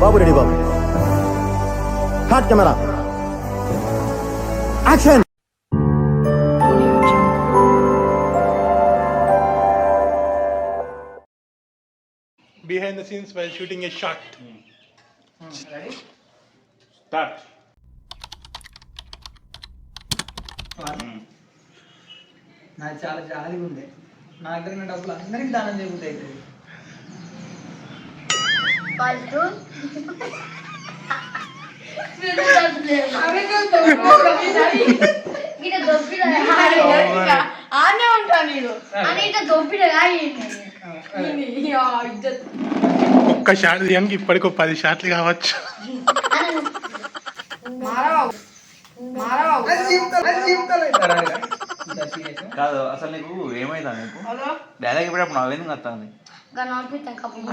Babu ready Babu. Hot camera action. Behind the scenes while shooting a shot. Ready? Start. నాకు చాలా జాలిగా ఉంది. నా దగ్గర ఉన్న డబ్బులు అందరికి దానం చేయబుద్ది అవుతుంది. ఆనే ఉంటా నేను అని ఇట్లా దొబ్బిన ఒక్క షాట్ తీయడానికి ఇప్పటికో 10 షాట్లు కావచ్చు. కాదు అసలు నీకు ఏమైందా నీకు డైలాగ్ ఇప్పుడప్పుడు నవ్వేందుకు వస్తుంది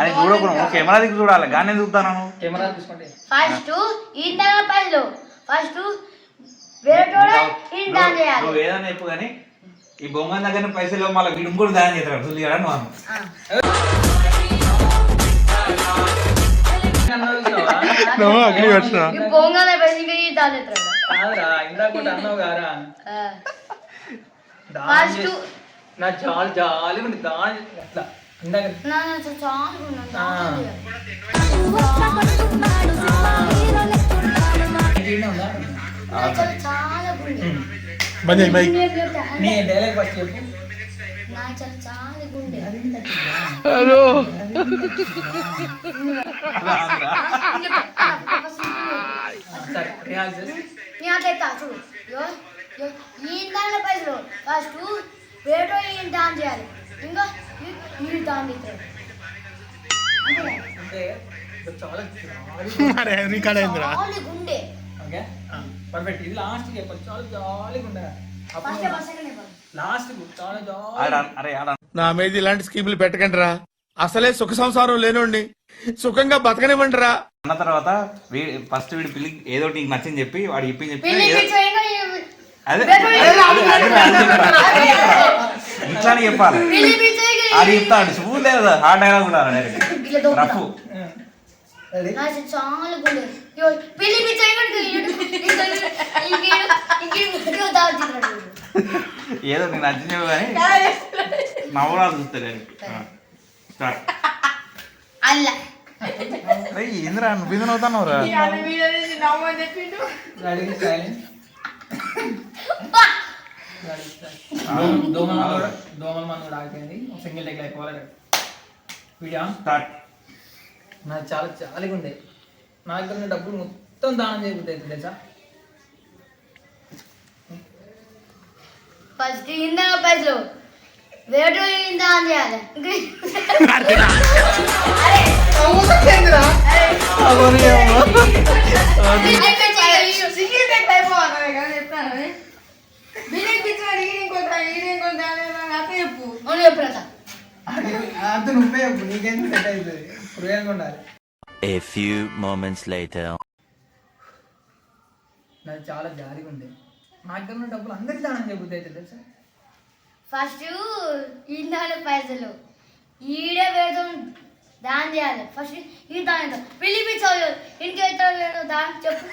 అని చూడకుండా కెమెరా దిక్కు చూడాలి కానీ చూస్తాను కెమెరా తీసుకోండి. ఫస్ట్ ఇంటర్నల్ పైసలు ఫస్ట్ వేరే నువ్వు ఏదైనా చెప్పు కానీ ఈ బొమ్మ దగ్గర పైసలు మళ్ళీ వీడు ఇంకోటి దానం చేస్తాడు చూడాలి నువ్వు కాదురా ఇందాక అన్నావు గారా నా చాలా జాలి ఉంది దాని అట్లా ఇందాక నీ డైలాగ్ ఫస్ట్ చెప్పు. హలో సరే రియాజ్ చేసి పైసలు ఫస్ట్ వేరే డాన్స్ చేయాలి ఇంకా మీరు దాన్ని అంటే చాలా గుండె ఓకే పర్ఫెక్ట్. ఇది లాస్ట్ చెప్పాలి చాలా జాలీగా ఉండే లాస్ట్ చాలా జాలి. నా మీద ఇలాంటి స్కీములు పెట్టకండి రా. అసలే సుఖ సంసారం లేనండి, సుఖంగా బతకనివ్వండి రా. అన్న తర్వాత ఫస్ట్ వీడి పిల్లి ఏదో నీకు నచ్చని చెప్పి వాడు ఇప్పి చెప్పి అదే ఇట్లానే చెప్పాలి. అది చెప్తాడు స్మూత్ లేదు హార్డ్ డైలాగ్ కూడా రఫ్. ఏదో నీకు నచ్చినవి కానీ నవ్వురాలు చూస్తారు. ఏంద్రా నువ్వు ఇది నవ్వుతానవురా. దోమల మన కూడా ఆగిపోయింది. సింగిల్ టెక్ అయిపోవాలి. వీడియో నాకు చాలా జాలిగా ఉండే. నా దగ్గర ఉన్న డబ్బులు మొత్తం దానం చేయబుద్ది తెలుసా. ఫస్ట్ ఇందా పైసలు వేరే దానం చేయాలి. అంత నువ్వే చెప్పు నీకేం సెట్ అవుతుంది. ప్రియంగా ఉండాలి. A few moments later. నాకు చాలా జాలిగా ఉండే. నా దగ్గర ఉన్న డబ్బులు అందరికి దానం చేయబుద్ది అయితే తెలుసా. ఫస్ట్ ఇందాక పైసలు ఈడే వేరే దానం చేయాలి. ఫస్ట్ ఈ దాని పిలిపించాలి. ఇంకెంత దాని చెప్పు.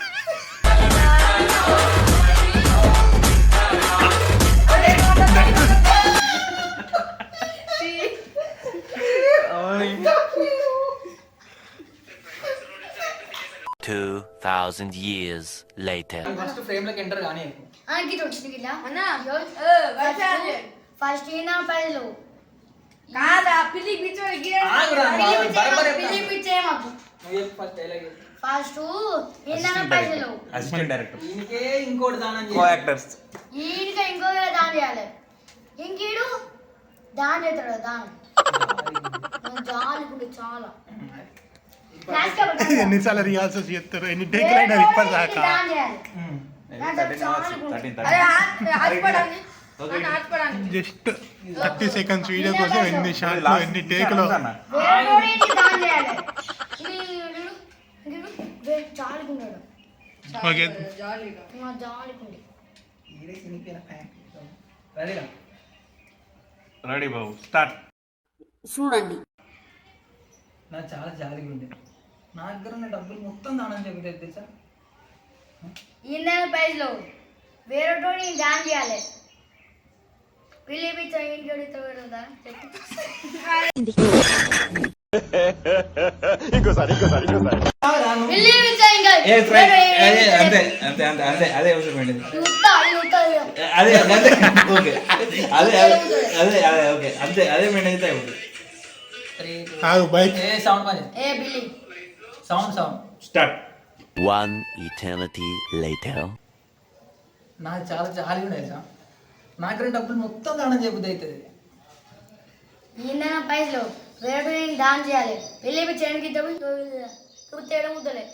$2,000 years later. ఫస్ట్ ఫ్రేమ్ లోకి ఎంటర్ కానీ ఫస్ట్ ఈనా పైసలు ఫస్ట్ ఈనా పైసలు అసిస్టెంట్ డైరెక్టర్ ఈయనకే ఇంకోటి దానం కో యాక్టర్స్ ఈయనకే ఇంకో దానం చేయాలి. ఇంకీడు దానం చేస్తాడు. దానం జాలి చాలా ఎన్నిసార్లు రిహార్సల్స్ చేస్తారు, ఎన్ని టేకులు అయినా ఇప్పటిదాకా. జస్ట్ 30 seconds వీడియో కోసం ఎన్ని షాట్లు ఎన్ని టేకులు. రెడీ బాబు స్టార్ట్. చూడండి నాకు చాలా జాలిగా ఉండే. నా దగ్గర ఉన్న డబ్బులు మొత్తం దానం చెబుతాయి తెలుసా. ఈయన పైసలు వేరేటోని దానం చేయాలి. పిలిపించా ఇంటి తోడుదా ఇంకోసారి పిలిపించా ఇంకా అంతే అంతే అంతే అదే అదే అవసరం అండి. చూస్తా అదే అదే ఓకే అదే అదే అదే ఓకే అంతే అదే మెయిన్ అయితే సౌండ్ పని ఏ బిల్లి sound start. One eternity later. నాకు చాలా జాలి ఉండేది సార్. నా దగ్గర డబ్బులు మొత్తం దానం చెబుద్ది అవుతుంది. ఈయన పైసలు వేరేటోని దానం చేయాలి. పిలిపించడానికి తేడా ముద్దలే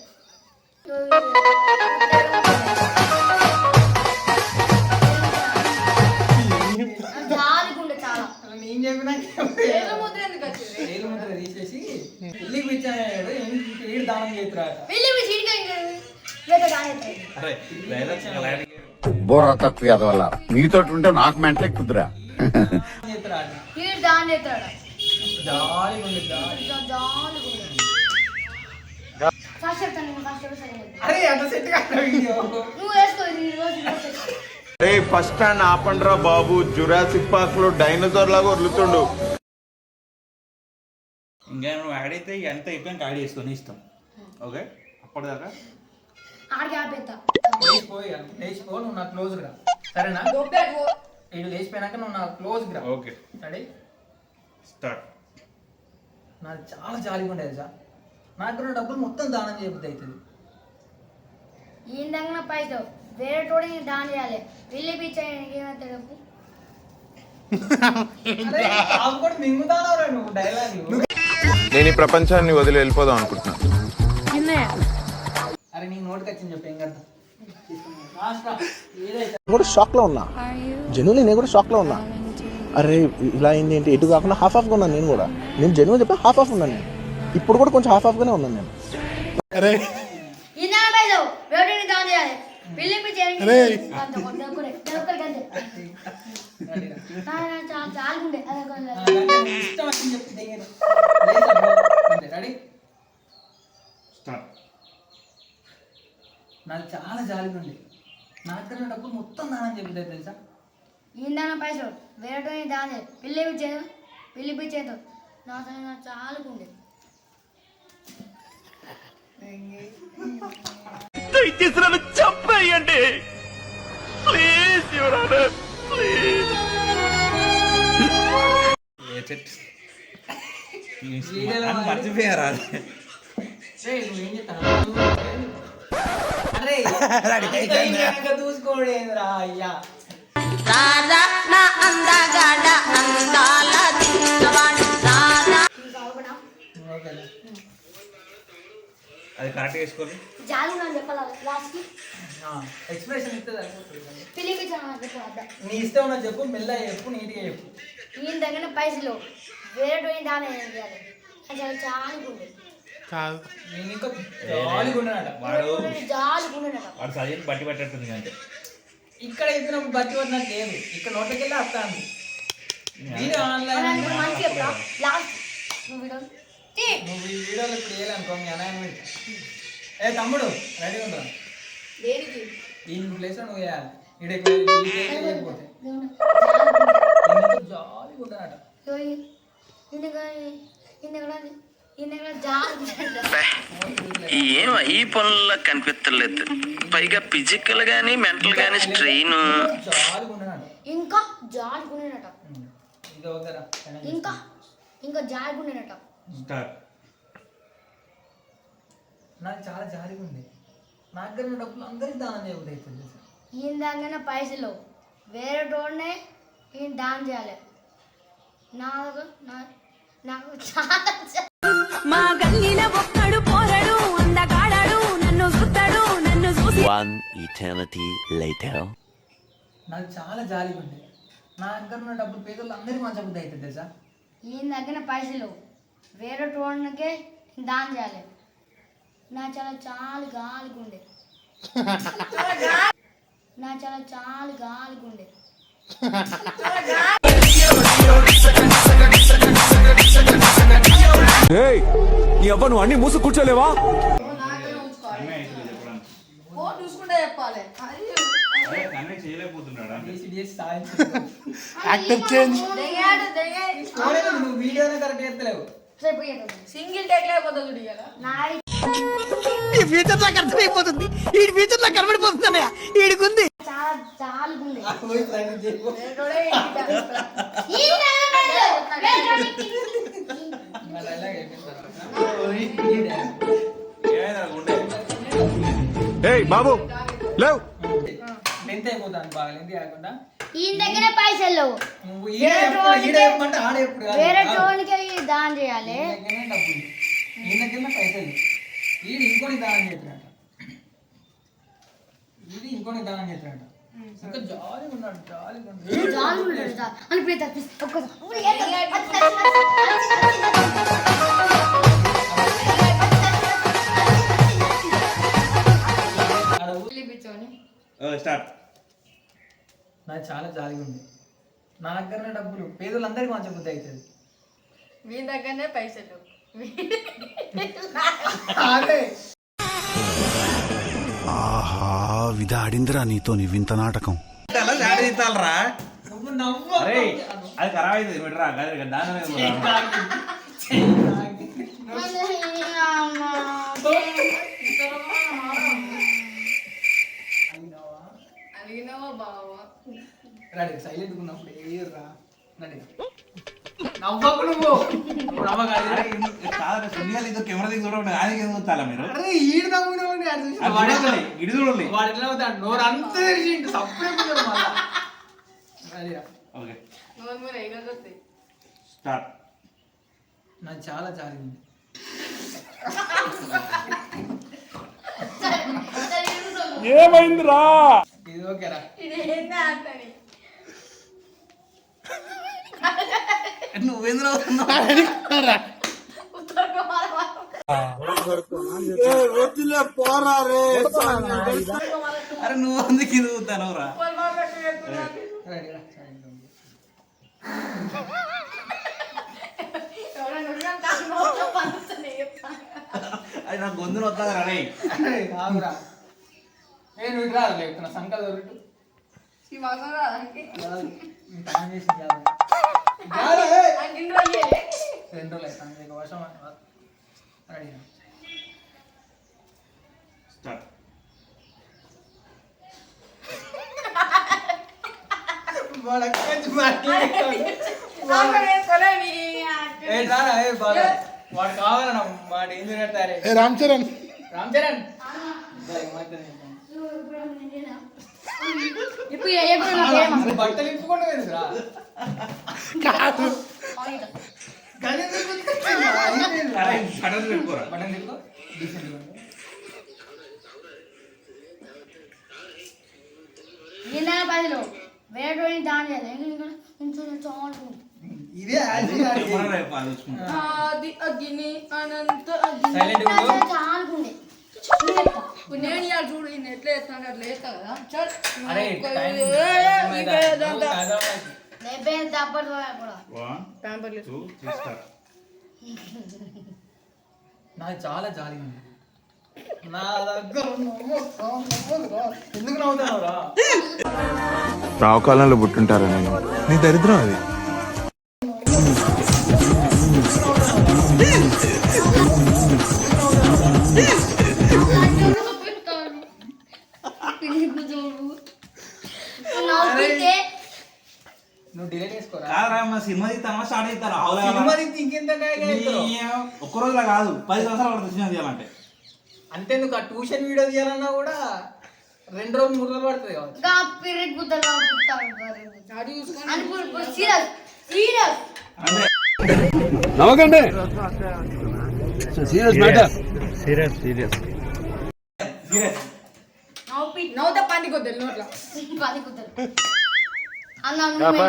జాలిగుండే చాలా. నేను చెప్పినా వేరే ముద్ర ఎందుకు వచ్చింది? ఏళ్ళు ముద్ర తీసేసి పెళ్ళికి పిచ్చాడు ఏడు దానం చేతురా పిలిపించి ఇంకా వేరే దానం చేస్తాడు. అరే డైలాగ్ బోర్ర తక్కువ వల్ల మీతో ఉంటే నాకు మెంటలే కుదురా. చేతురా వీడు దానం చేస్తాడు. జాలిగుండే జాలి. జాలిగుండే ఫస్ట్ చెప్తాను నేను ఫస్ట్ చెప్తాను. అరే అంత సెట్ కాదు వీడియో. నువ్వు వేసుకో ఈ రోజు ఫస్ట్ స్టాండ్ ఆపండ్రా బాబు, జురాసిక్ పార్క్ లో డైనోసార్ లాగా వదులుతుండు. ఇంకా నువ్వు యాడ్ అయితే ఎంత అయిపోయాక యాడ్ చేసుకొని ఇష్టం. ఓకే అప్పటిదాకా ఆడికి ఆపేస్తా. లేచిపో నువ్వు నా క్లోజ్ రా సరేనా. వీడు లేచిపోయినాక నువ్వు నా క్లోజ్ రా. Okay ready start. నాకు చాలా జాలిగా ఉండేది సార్. నా దగ్గర డబ్బులు మొత్తం దానం చేయబుద్ధి అవుతుంది. ఈయన దగ్గర పైసలు వేరేటోడిని దానం చేయాలి. పిలిపించడానికి ఏమవుతాడు? కూడా మింగుతానవరా నువ్వు డైలాగ్. నేను ఈ ప్రపంచాన్ని వదిలి వెళ్ళిపోదాం అనుకుంటున్నాను. అరే నీ నోటికి వచ్చింది చెప్పి ఏం కదా కూడా షాక్ లో ఉన్నా. జెన్యున్లీ నేను కూడా షాక్ లో ఉన్నా. అరే ఇలా అయింది ఏంటి, ఎటు కాకుండా హాఫ్ గా ఉన్నాను నేను కూడా. నేను జెన్యున్ చెప్పా హాఫ్ ఉన్నాను నేను. ఇప్పుడు కూడా కొంచెం హాఫ్ గానే ఉన్నాను నేను. అరే ఈయన పైసలు వేరేటోడిని దానం చేయాలి. పిలిపించడానికి చాలుండే ఇష్టం వచ్చింది చెప్తే రెడీ స్టార్ట్. నాకు చాలా జాలిగా ఉంది. నా దగ్గర డబ్బులు మొత్తం దానం చెబుతుంది తెలుసా. ఈయన పైసలు వేరేటోడిని దానం చేయాలి. పిలిపించేది నాకు చాలుకుండే. చెప్పండి ప్లీజ్ ప్లీజ్. మర్చిపోయారా? నువ్వేం చెప్తాను అరే చూసుకోండి రా అయ్యా. ఓకేనా అది కరెక్ట్ చేసుకోండి. జాలి చెప్పాలి లాస్ట్ కి ఎక్స్ప్రెషన్ ఇస్తుంది. పిలిపించాలి. నీ ఇష్టం ఉన్నది చెప్పు, మెల్లగా చెప్పు, నీట్గా చెప్పు. ఈయన దగ్గర పైసలు వేరేటోడిని దానం చేయాలి. అసలు చాలుకుండే. నేను ఇంకా జాలిగా ఉన్నానట. జాలుకుండేనట. వాడు చదివి బట్టి పట్టేస్తుంది అంటే ఇక్కడ ఇద్దరు బట్టి పడినట్టు లేదు. ఇక్కడ నోట్లకి వెళ్ళి వస్తాను. వీడియో ఆన్లైన్ మంచి చెప్తా లాస్ట్ నువ్వు నువ్వు ఈ వీడియోలో ఇప్పుడు వేయాలనుకో మీ అనాయన. ఏ తమ్ముడు రెడీ ఉంటా దేనికి ఈ ప్లేస్ లో నువ్వు వేయాలి. చేయకపోతే జాలిగా ఉంటానట. ఏం ఈ పనుల్లో కనిపించలేదు. పైగా ఫిజికల్ గానీ మెంటల్ గానీ స్ట్రెయిన్. జాలిగా ఉండనట. ఇంకా జాలుకుండేనట. ఇది వద్దరా ఇంకా జాలుకుండేనట. స్టార్ట్. నాకు చాలా జాలిగా ఉంది. నా దగ్గర ఉన్న డబ్బులు అందరికి దానం చేయబుద్ధి అవుతుంది. ఈయన దగ్గర పైసలు వేరేటోడినే ఈయన దానం చేయాలి. నాకు చాలా మా గల్లీల ఒక్కడు పోరడు అందగాడాడు నన్ను చూస్తాడు నన్ను చూసి. One eternity later. నాకు చాలా జాలిగా ఉంది. నా దగ్గర ఉన్న డబ్బులు పేదలు అందరికీ మంచి బుద్ధి అవుతుంది తెలుసా. ఈయన దగ్గర పైసలు వేరేటోడికే దానం చేయాలి. నా చాలా గాలిగుండే. నా చాలా గాలిగుండే. ఏయ్ నీ అవ్వ నువ్వు అన్ని మూసు కూర్చోలేవా? చూసుకుంటే చెప్పాలి చేయలేకపోతున్నాడా యాక్టర్ చేంజ్. నువ్వు వీడియోనే కరెక్ట్ చేస్తలేవు. సింగిల్ టేక్ లేకపోతే చూడు ఇవాళ. నాది ఈ ఫ్యూచర్ నాకు అర్థమైపోతుంది. ఈ ఫ్యూచర్ నాకు కనబడిపోతుంది. ఈడికుంది చాలా చాలా ఉంది. పోయి ప్రాక్టీస్ చేయకు. నా డైలాగ్ అయిపోయిన తర్వాత ఏయ్ బాబు లేవ్. లెంత్ అయిపోతాను బాగా లెంత్ కాకుండా ఈయన దగ్గర పైసలు లేవు. నువ్వు ఈడ చెప్పమంటే ఆడ ఎప్పుడు కాదు. వేరే టోన్కి దానం చేయాలి. ఈయన దగ్గరనే డబ్బులు, ఈయన దగ్గరనే పైసలు. ఈయన ఇంకోటి దానం చేస్తాడంట. ఇది ఇంకోటి దానం చేస్తాడంట. ఇంకా జాలీగా ఉన్నాడు, జాలీగా ఉన్నాడు. జాలి ఉంటాడు చాలు. అని ప్రీత ఒక్కసారి ఆడ ఊ- స్టార్ట్. నాకు చాలా జాలీగా ఉంది. నా దగ్గరనే డబ్బులు పేదలందరికీ మంచి బుద్ధి అవుతుంది. మీ దగ్గరనే పైసలు. ఆహా విధాడిందిరా నీతో నీ వింత నాటకం. నువ్వు నవ్వు. అరే అది ఖరాబ్ అవుతుంది బిడ్డరా దాని అడిగినావా బావా? రెడీ సైలెంట్ ఉన్నప్పుడు ఏర్రా రెడీ నవ్వకు నువ్వు కాదు సునీల్ ఇది కెమెరా దిగి చూడండి ఆయన ఏం చూస్తారా మీరు అరే ఈడు నవ్వునవని ఇటు చూడండి వాడు ఎట్లా అవుతాడు నోరు అంతా తెరిచిండు సపరేట్ మళ్ళా రెడీరా ఓకే నోరు ఎగగొత్తే స్టార్ట్. నాకు చాలా జాలి ఉంది. ఏమైందిరా? ఇది ఓకేరా. నువ్వేంద్ర అరే నువ్వు అందుకు ఇది చూస్తానవరా రెడీరా అది నాకు గొంతులు వస్తుంది రే ఆగురా. ఏ నువ్వు ఇట్లా లేపుతున్నా సంకల్ దొరుకుతూ రెండు రోజులు అవుతాను వర్షం రెడీ స్టార్ట్. వాడు కావాలన్నా వాడు ఏం తినట్టారే రామ్ చరణ్. రామ్ చరణ్ ఇప్పుడు బట్టలు ఇప్పుకుండా వేరురా సడన్ పెట్టుకోరా బట్టలు తిప్పుకో డీసెంట్ పైసలు వేరే టోన్కి దానం చేయాలి. ఇదే యాక్టింగ్ అది అగ్ని అనంత సైలెంట్ చాలుకుండే. నేను ఇవాళ చూడు ఈయన ఎట్లా చేస్తాను అట్లా చేస్తా కదా. అరే నాకు చాలా జాలి ఉంది. నా దగ్గర ఎందుకు నవ్వుతున్నావురా? రావుకాలంలో పుట్టుంటారా నేను? నీ దరిద్రం అది. నువ్వు డిలీట్ చేసుకోరా. కాదురా మా సినిమా తీస్తానా స్టార్ట్ చేస్తారా సినిమా తీస్తే ఇంకెంత ఒక్క రోజులా కాదు 10 సంవత్సరాలు పడుతుంది సినిమా తీయాలంటే. అంతేందుకు ఆ ట్యూషన్ వీడియో తీయాలన్నా కూడా 2 రోజులు 3 రోజులు పడుతుంది కావచ్చు. నవ్వకండి. Serious matter. నవ్వుతా పంది కొద్ది నోట్ల పంది కుద్దరు అన్నా నవ్వుతే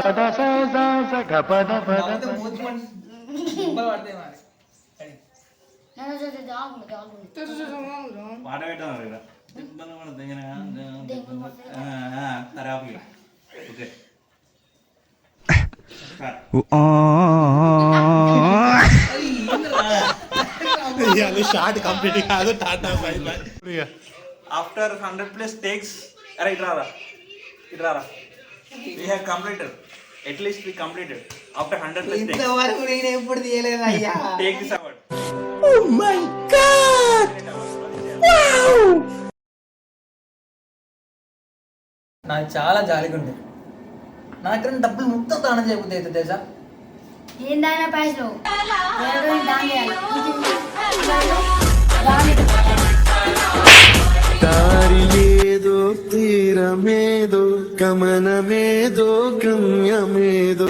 మూతి పండి దెబ్బలు పడతాయి మరి. పాట పెట్టాను ఇక్కడ సరే ఓకే అది షార్ట్ కంప్లీట్ కాదు. Tata bye by. After 100+ takes అరే ఇట్రారా we have completed at least we completed after 100+ takes ఇంతవరకు నేను ఎప్పుడు తీయలేదు అయ్యా. take this award. నాకు చాలా జాలిగా ఉంది. నా దగ్గర ఉన్న డబ్బులు మొత్తం దానం చేయబుద్ది అవుతుంది తెలుసా. ఏం దాని పైసలు ఎవరో దాని చేయాలి. దాని దారి ఏదో తీరమేదో గమనమేదో గమ్యమేదో